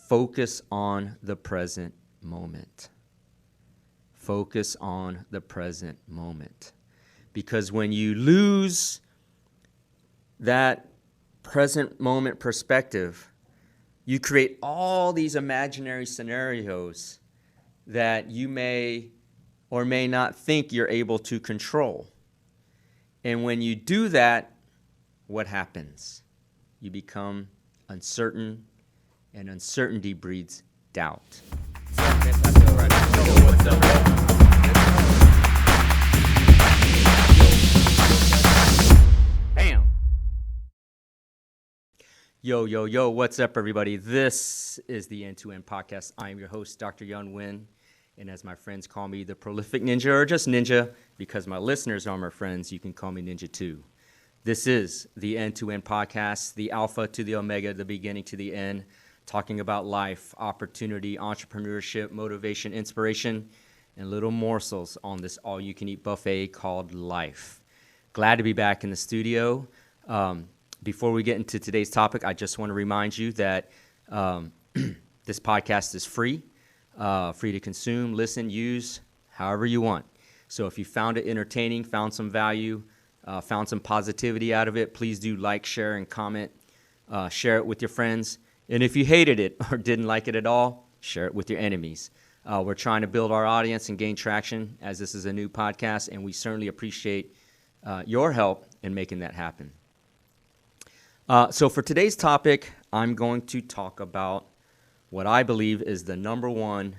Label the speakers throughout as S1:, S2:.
S1: focus on the present moment. Focus on the present moment. Because when you lose that present moment perspective, you create all these imaginary scenarios that you may or may not think you're able to control. And when you do that, what happens? You become uncertain, and uncertainty breeds doubt. Bam! Yo, what's up, everybody? This is the End-to-End Podcast. I am your host, Dr. Yun Win, and as my friends call me, the Prolific Ninja, or just Ninja, because my listeners are my friends, you can call me Ninja too. This is the End-to-End Podcast, the alpha to the omega, the beginning to the end, talking about life, opportunity, entrepreneurship, motivation, inspiration, and little morsels on this all-you-can-eat buffet called life. Glad to be back in the studio. Before we get into today's topic, I just want to remind you that this podcast is free to consume, listen, use, however you want. So if you found it entertaining, found some value, found some positivity out of it, please do like, share, and comment. Share it with your friends. And if you hated it or didn't like it at all, share it with your enemies. We're trying to build our audience and gain traction as this is a new podcast, and we certainly appreciate your help in making that happen. So for today's topic, I'm going to talk about what I believe is the number one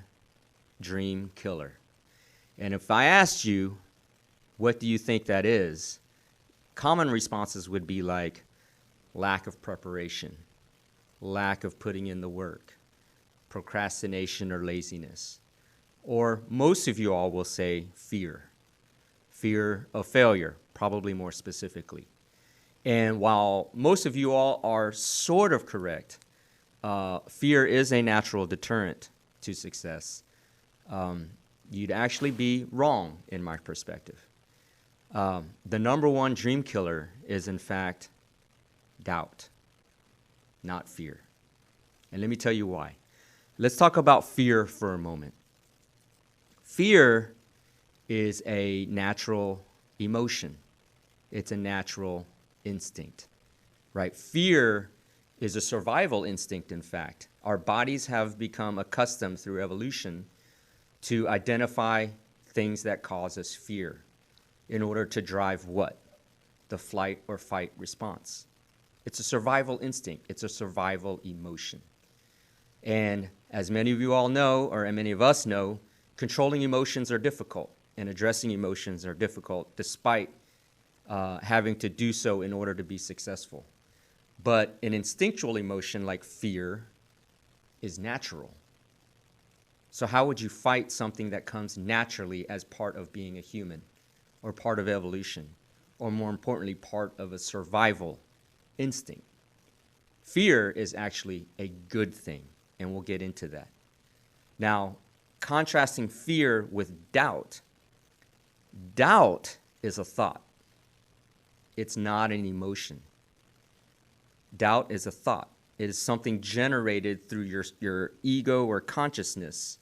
S1: dream killer. And if I asked you, what do you think that is? Common responses would be like lack of preparation, lack of putting in the work, procrastination or laziness. Or most of you all will say fear of failure, probably more specifically. And while most of you all are sort of correct, fear is a natural deterrent to success. You'd actually be wrong in my perspective. The number one dream killer is, in fact, doubt, not fear. And let me tell you why. Let's talk about fear for a moment. Fear is a natural emotion. It's a natural instinct, right? Fear is a survival instinct, in fact. Our bodies have become accustomed through evolution to identify things that cause us fear in order to drive what? The flight or fight response. It's a survival instinct. It's a survival emotion. And as many of you all know, or many of us know, controlling emotions are difficult and addressing emotions are difficult despite having to do so in order to be successful. But an instinctual emotion like fear is natural. So how would you fight something that comes naturally as part of being a human or part of evolution or more importantly, part of a survival instinct? Fear is actually a good thing, and we'll get into that. Now, contrasting fear with doubt is a thought. It's not an emotion. Doubt is a thought. It is something generated through your ego or consciousness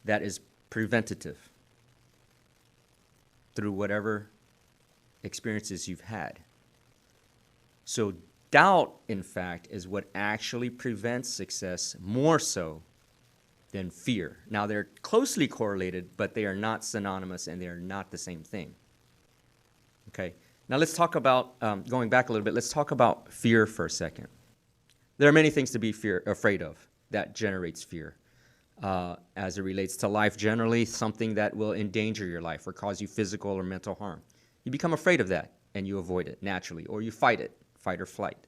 S1: that is preventative through whatever experiences you've had. So doubt, in fact, is what actually prevents success more so than fear. Now, they're closely correlated, but they are not synonymous and they are not the same thing. Okay? Now, let's talk about, going back a little bit, let's talk about fear for a second. There are many things to be afraid of that generates fear. As it relates to life generally, something that will endanger your life or cause you physical or mental harm. You become afraid of that and you avoid it naturally, or you fight it, fight or flight.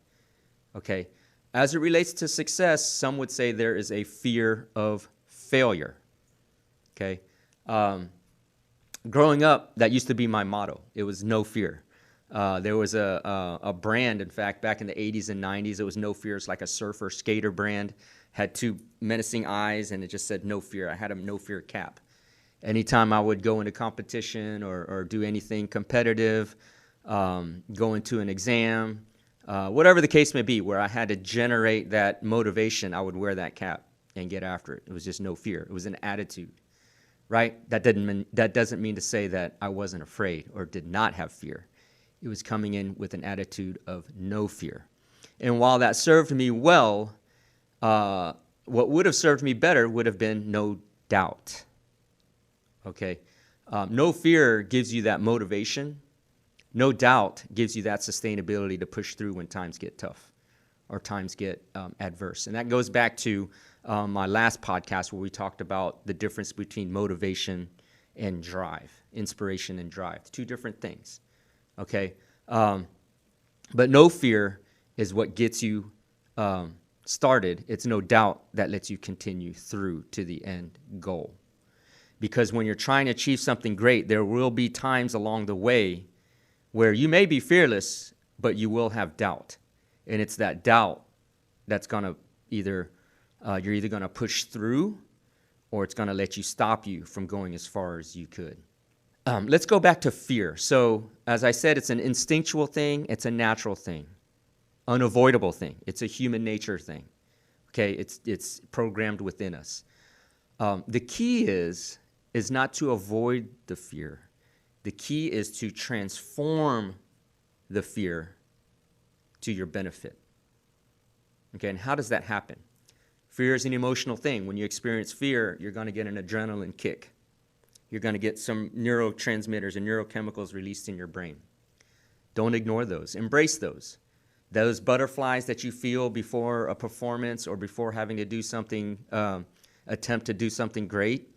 S1: Okay? As it relates to success, some would say there is a fear of failure. Okay? Growing up, that used to be my motto. It was no fear. There was a brand, in fact, back in the 80s and 90s. It was No Fear. It's like a surfer skater brand. Had two menacing eyes, and it just said No Fear. I had a No Fear cap. Anytime I would go into competition or do anything competitive, go into an exam, whatever the case may be, where I had to generate that motivation, I would wear that cap. and get after it. It was just no fear. It was an attitude, right? That doesn't mean to say that I wasn't afraid or did not have fear. It was coming in with an attitude of no fear. And while that served me well, what would have served me better would have been no doubt. Okay? No fear gives you that motivation. No doubt gives you that sustainability to push through when times get tough or times get adverse. And that goes back to my last podcast where we talked about the difference between motivation and drive, inspiration and drive. Two different things. Okay? But no fear is what gets you started. It's no doubt that lets you continue through to the end goal. Because when you're trying to achieve something great, there will be times along the way where you may be fearless, but you will have doubt. And it's that doubt that's going to you're either going to push through or it's going to let you stop you from going as far as you could. Let's go back to fear. So, as I said, it's an instinctual thing. It's a natural thing, unavoidable thing. It's a human nature thing. Okay, it's programmed within us. The key is not to avoid the fear. The key is to transform the fear to your benefit. Okay, and how does that happen? Fear is an emotional thing. When you experience fear, you're going to get an adrenaline kick. You're going to get some neurotransmitters and neurochemicals released in your brain. Don't ignore those. Embrace those. Those butterflies that you feel before a performance or before having to do something, attempt to do something great,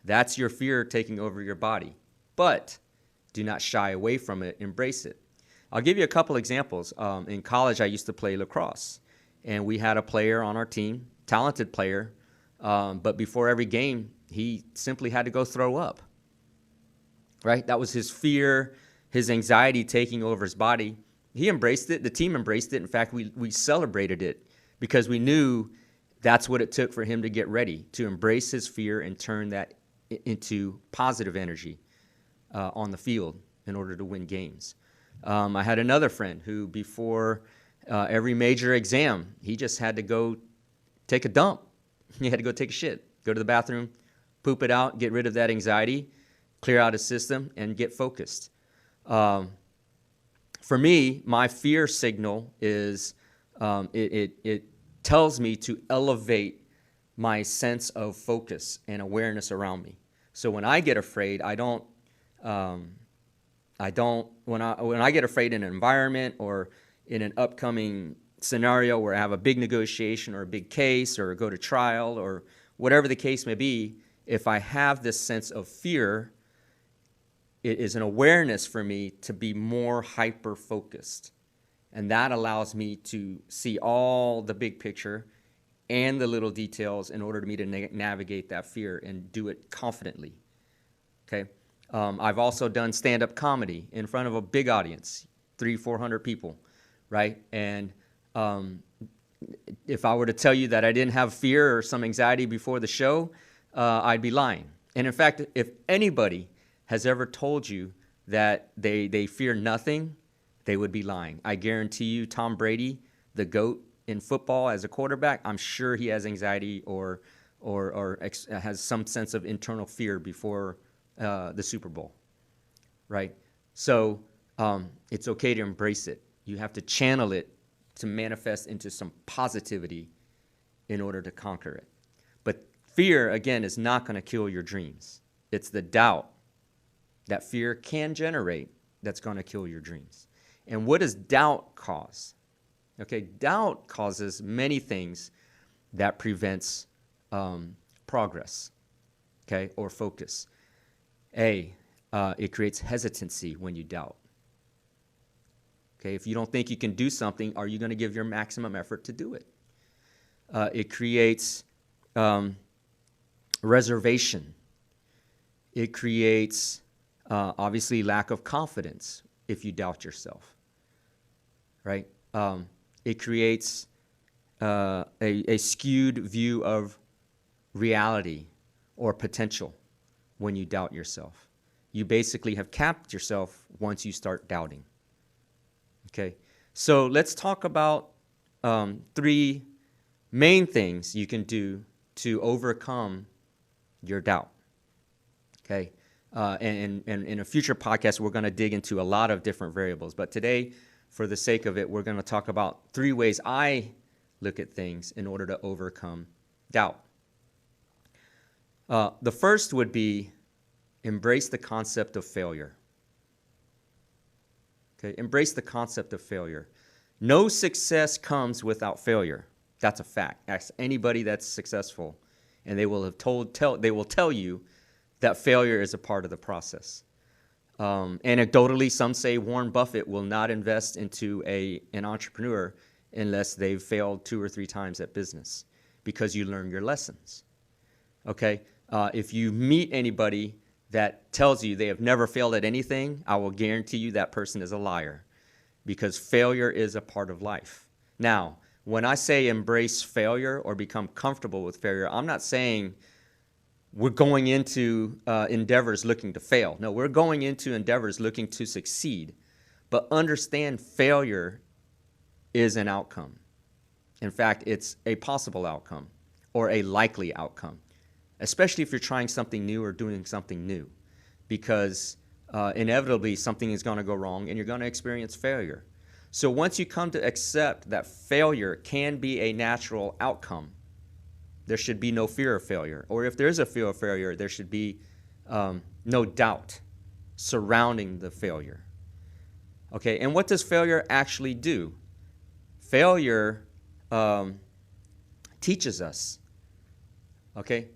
S1: that's your fear taking over your body. But do not shy away from it. Embrace it. I'll give you a couple examples. In college, I used to play lacrosse, and we had a player on our team, talented player, but before every game, he simply had to go throw up, right? That was his fear, his anxiety taking over his body. He embraced it. The team embraced it. In fact, we celebrated it because we knew that's what it took for him to get ready, to embrace his fear and turn that into positive energy on the field in order to win games. I had another friend who before every major exam, he just had to go take a dump. He had to go take a shit, go to the bathroom, poop it out, get rid of that anxiety, clear out his system, and get focused. For me, my fear signal is it tells me to elevate my sense of focus and awareness around me. So when I get afraid, when I get afraid in an environment or in an upcoming scenario where I have a big negotiation or a big case or go to trial or whatever the case may be, if I have this sense of fear, it is an awareness for me to be more hyper-focused. And that allows me to see all the big picture and the little details in order for me to navigate that fear and do it confidently. Okay? I've also done stand-up comedy in front of a big audience, 300-400 people, right? And if I were to tell you that I didn't have fear or some anxiety before the show, I'd be lying. And in fact, if anybody has ever told you that they fear nothing, they would be lying. I guarantee you, Tom Brady, the GOAT in football as a quarterback, I'm sure he has anxiety or has some sense of internal fear before the Super Bowl, right? So it's okay to embrace it. You have to channel it to manifest into some positivity in order to conquer it. But fear, again, is not going to kill your dreams. It's the doubt that fear can generate that's going to kill your dreams. And what does doubt cause? Okay, doubt causes many things that prevents progress, okay, or focus. It creates hesitancy when you doubt. Okay, if you don't think you can do something, are you going to give your maximum effort to do it? It creates reservation. It creates, obviously, lack of confidence if you doubt yourself, right? It creates a skewed view of reality or potential when you doubt yourself. You basically have capped yourself once you start doubting. Okay, so let's talk about 3 main things you can do to overcome your doubt. Okay? And in a future podcast, we're going to dig into a lot of different variables. But today, for the sake of it, we're going to talk about 3 ways I look at things in order to overcome doubt. The first would be embrace the concept of failure. Okay, embrace the concept of failure. No success comes without failure. That's a fact. Ask anybody that's successful, and they will have they will tell you that failure is a part of the process. Anecdotally, some say Warren Buffett will not invest into an entrepreneur unless they've failed 2 or 3 times at business, because you learn your lessons. Okay? If you meet anybody that tells you they have never failed at anything, I will guarantee you that person is a liar, because failure is a part of life. Now, when I say embrace failure or become comfortable with failure, I'm not saying we're going into endeavors looking to fail. No, we're going into endeavors looking to succeed. But understand failure is an outcome. In fact, it's a possible outcome or a likely outcome, especially if you're trying something new or doing something new, because inevitably something is going to go wrong and you're going to experience failure. So once you come to accept that failure can be a natural outcome, there should be no fear of failure. Or if there is a fear of failure, there should be no doubt surrounding the failure. Okay, and what does failure actually do? Failure teaches us. Okay,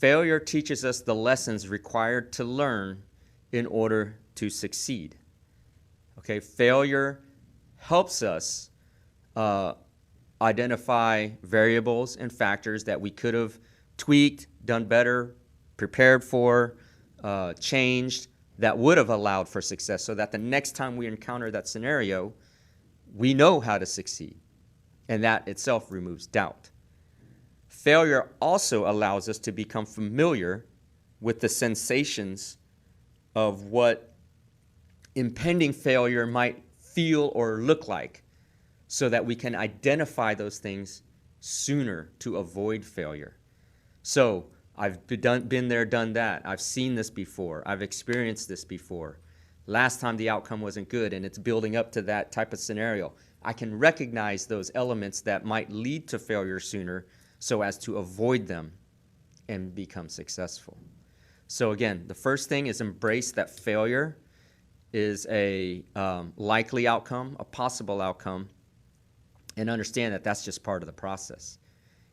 S1: failure teaches us the lessons required to learn in order to succeed. Okay, failure helps us identify variables and factors that we could have tweaked, done better, prepared for, changed, that would have allowed for success, so that the next time we encounter that scenario, we know how to succeed. And that itself removes doubt. Failure also allows us to become familiar with the sensations of what impending failure might feel or look like, so that we can identify those things sooner to avoid failure. So I've been there, done that. I've seen this before. I've experienced this before. Last time the outcome wasn't good, and it's building up to that type of scenario. I can recognize those elements that might lead to failure sooner so as to avoid them and become successful. So again, the first thing is embrace that failure is a likely outcome, a possible outcome, and understand that that's just part of the process.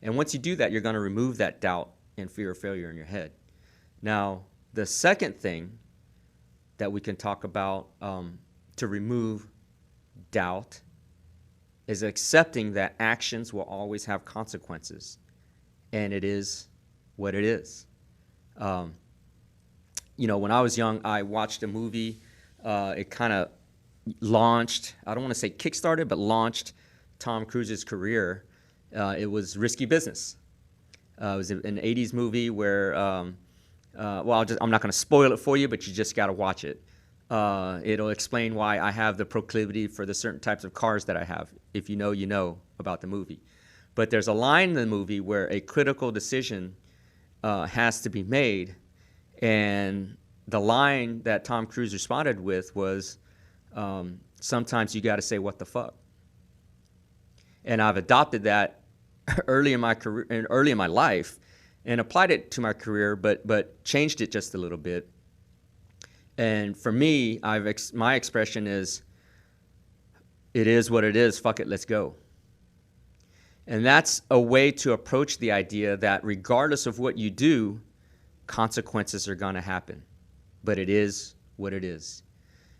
S1: And once you do that, you're going to remove that doubt and fear of failure in your head. Now, the second thing that we can talk about to remove doubt is accepting that actions will always have consequences, and it is what it is. When I was young, I watched a movie. It kind of launched, I don't want to say kickstarted, but launched Tom Cruise's career. It was Risky Business. It was an 80s movie where, I'm not going to spoil it for you, but you just got to watch it. It'll explain why I have the proclivity for the certain types of cars that I have. If you know about the movie. But there's a line in the movie where a critical decision has to be made, and the line that Tom Cruise responded with was, sometimes you got to say, "What the fuck?" And I've adopted that early in my career, and early in my life, and applied it to my career, but changed it just a little bit. And for me, my expression is, "It is what it is. Fuck it, let's go." And that's a way to approach the idea that regardless of what you do, consequences are going to happen. But it is what it is.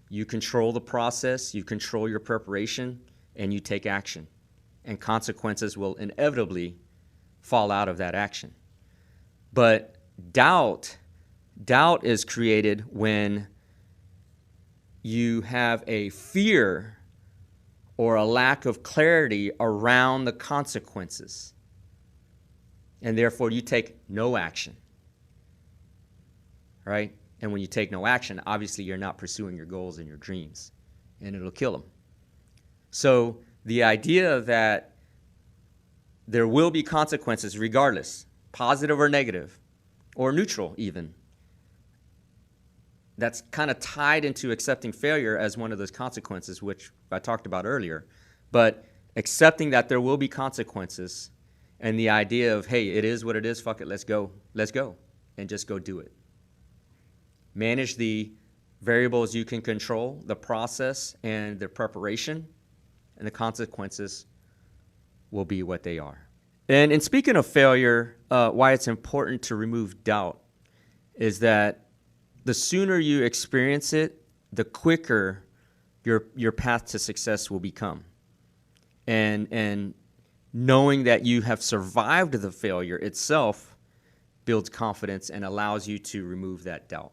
S1: You control the process, you control your preparation, and you take action. And consequences will inevitably fall out of that action. But doubt is created when you have a fear or a lack of clarity around the consequences. And therefore, you take no action. Right? And when you take no action, obviously you're not pursuing your goals and your dreams, and it'll kill them. So the idea that there will be consequences regardless, positive or negative, or neutral even. That's kind of tied into accepting failure as one of those consequences, which I talked about earlier. But accepting that there will be consequences and the idea of, hey, it is what it is, fuck it, let's go, and just go do it. Manage the variables you can control, the process and the preparation, and the consequences will be what they are. And in speaking of failure, why it's important to remove doubt is that the sooner you experience it, the quicker your path to success will become. And knowing that you have survived the failure itself builds confidence and allows you to remove that doubt.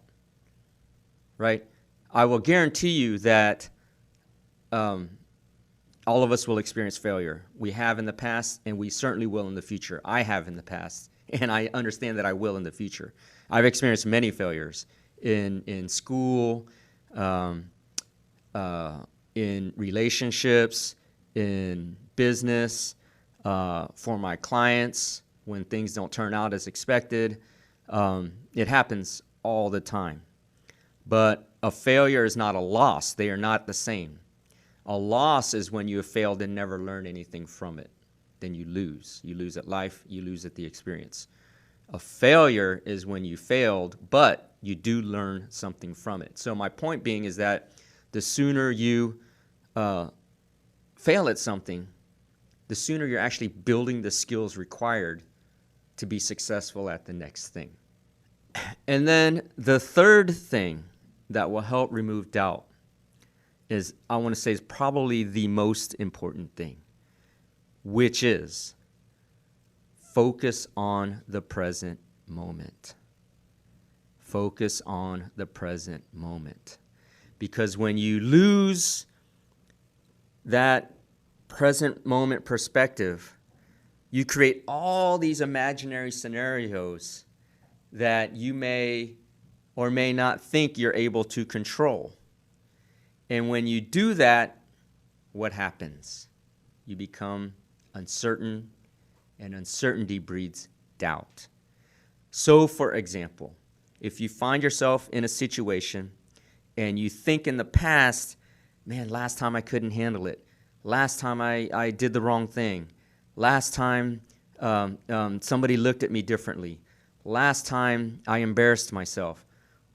S1: Right? I will guarantee you that all of us will experience failure. We have in the past, and we certainly will in the future. I have in the past, and I understand that I will in the future. I've experienced many failures in school, in relationships, in business, for my clients when things don't turn out as expected. It happens all the time. But a failure is not a loss. They are not the same. A loss is when you have failed and never learned anything from it. Then you lose. You lose at life. You lose at the experience. A failure is when you failed, but you do learn something from it. So my point being is that the sooner you fail at something, the sooner you're actually building the skills required to be successful at the next thing. And then the third thing that will help remove doubt is, I want to say, is probably the most important thing, which is focus on the present moment. Focus on the present moment. Because when you lose that present moment perspective, you create all these imaginary scenarios that you may or may not think you're able to control. And when you do that, what happens? You become uncertain, and uncertainty breeds doubt. So, for example, if you find yourself in a situation and you think in the past, man, last time I couldn't handle it. Last time I did the wrong thing. Last time somebody looked at me differently. Last time I embarrassed myself.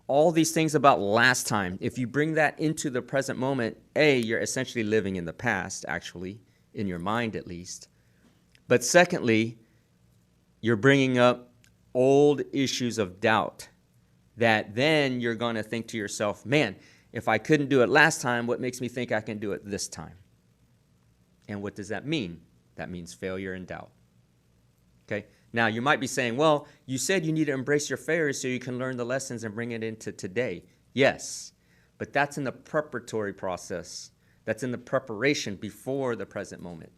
S1: All these things about last time, if you bring that into the present moment, you're essentially living in the past, actually, in your mind at least. But secondly, you're bringing up old issues of doubt that then you're going to think to yourself, man, if I couldn't do it last time, what makes me think I can do it this time? And what does that mean? That means failure and doubt. Okay? Now, you might be saying, well, you said you need to embrace your failures so you can learn the lessons and bring it into today. Yes, but that's in the preparatory process. That's in the preparation before the present moment.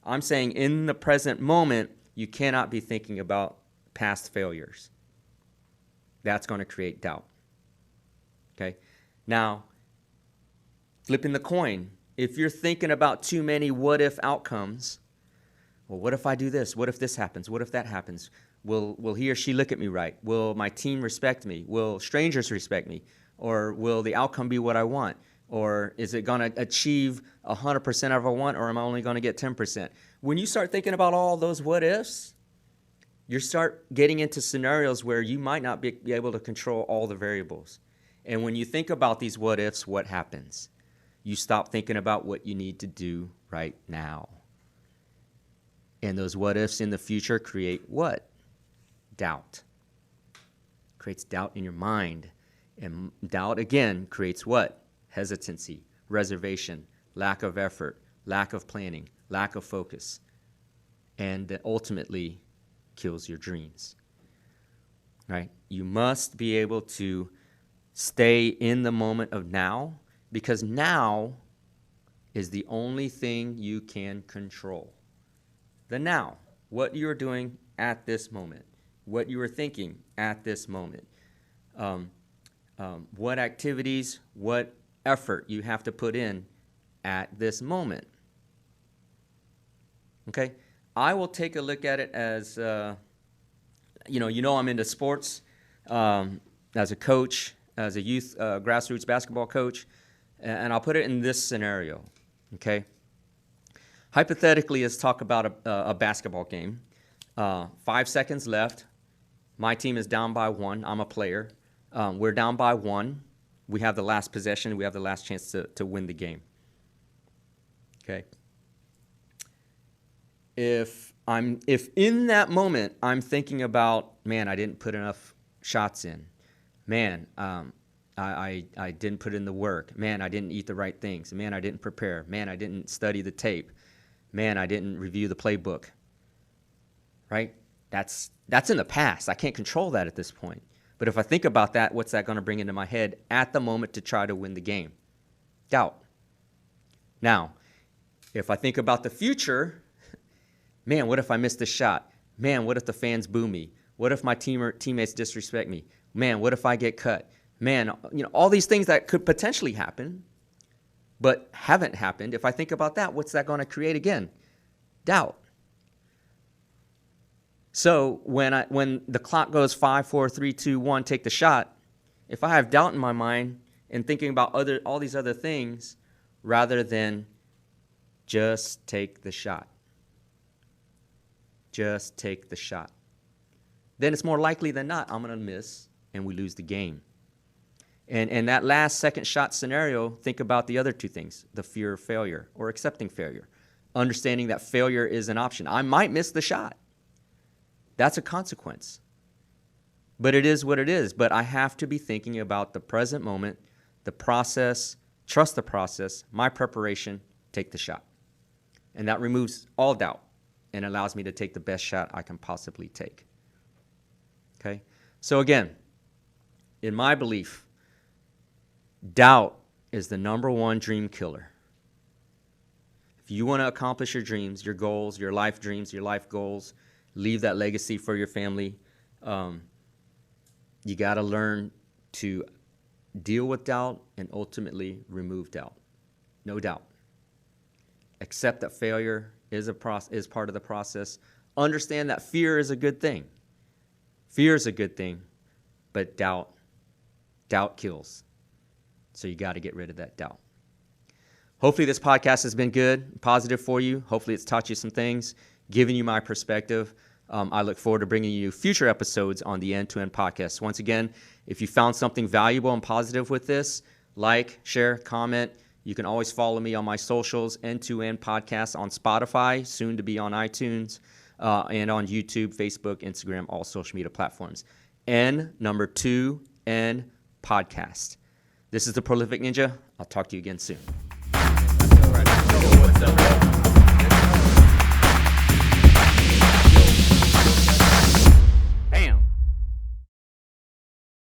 S1: I'm saying in the present moment, you cannot be thinking about past failures. That's going to create doubt. Okay? Now, flipping the coin, if you're thinking about too many what-if outcomes, well, what if I do this? What if this happens? What if that happens? Will he or she look at me right? Will my team respect me? Will strangers respect me? Or will the outcome be what I want? Or is it going to achieve 100% of what I want, or am I only going to get 10%? When you start thinking about all those what-ifs, you start getting into scenarios where you might not be able to control all the variables. And when you think about these what-ifs, what happens? You stop thinking about what you need to do right now. And those what-ifs in the future create what? Doubt. Creates doubt in your mind. And doubt, again, creates what? Hesitancy, reservation, lack of effort, lack of planning, lack of focus. And that ultimately kills your dreams. Right? You must be able to stay in the moment of now, because now is the only thing you can control. The now, what you're doing at this moment, what you are thinking at this moment, what activities, what effort you have to put in at this moment. Okay? I will take a look at it as I'm into sports as a coach, as a youth grassroots basketball coach, and I'll put it in this scenario, okay? Hypothetically, let's talk about a basketball game. 5 seconds left. My team is down by 1. I'm a player. We're down by 1. We have the last possession. We have the last chance to win the game. Okay. If in that moment I'm thinking about, man, I didn't put enough shots in. Man, I didn't put in the work. Man, I didn't eat the right things. Man, I didn't prepare. Man, I didn't study the tape. Man, I didn't review the playbook. Right? That's in the past. I can't control that at this point. But if I think about that, what's that going to bring into my head at the moment to try to win the game? Doubt. Now, if I think about the future, man, what if I miss the shot? Man, what if the fans boo me? What if my teammates disrespect me? Man, what if I get cut? Man, all these things that could potentially happen, but haven't happened. If I think about that, what's that going to create again? Doubt. So when the clock goes 5, 4, 3, 2, 1, take the shot, if I have doubt in my mind and thinking about all these other things rather than just take the shot. Just take the shot. Then it's more likely than not I'm going to miss and we lose the game. And that last second shot scenario, think about the other two things, the fear of failure or accepting failure. Understanding that failure is an option. I might miss the shot. That's a consequence. But it is what it is. But I have to be thinking about the present moment, the process, trust the process, my preparation, take the shot. And that removes all doubt and allows me to take the best shot I can possibly take. Okay? So again, in my belief, doubt is the number one dream killer. If you want to accomplish your dreams, your goals, your life dreams, your life goals, leave that legacy for your family, you got to learn to deal with doubt and ultimately remove doubt. No doubt. Accept that failure is part of the process. Understand that fear is a good thing. Fear is a good thing, but doubt kills. So you got to get rid of that doubt. Hopefully this podcast has been good, positive for you. Hopefully it's taught you some things, given you my perspective. I look forward to bringing you future episodes on the End-to-End podcast. Once again, if you found something valuable and positive with this, like, share, comment. You can always follow me on my socials, End-to-End podcast on Spotify, soon to be on iTunes, and on YouTube, Facebook, Instagram, all social media platforms. N2N podcast. This is the Prolific Ninja. I'll talk to you again soon.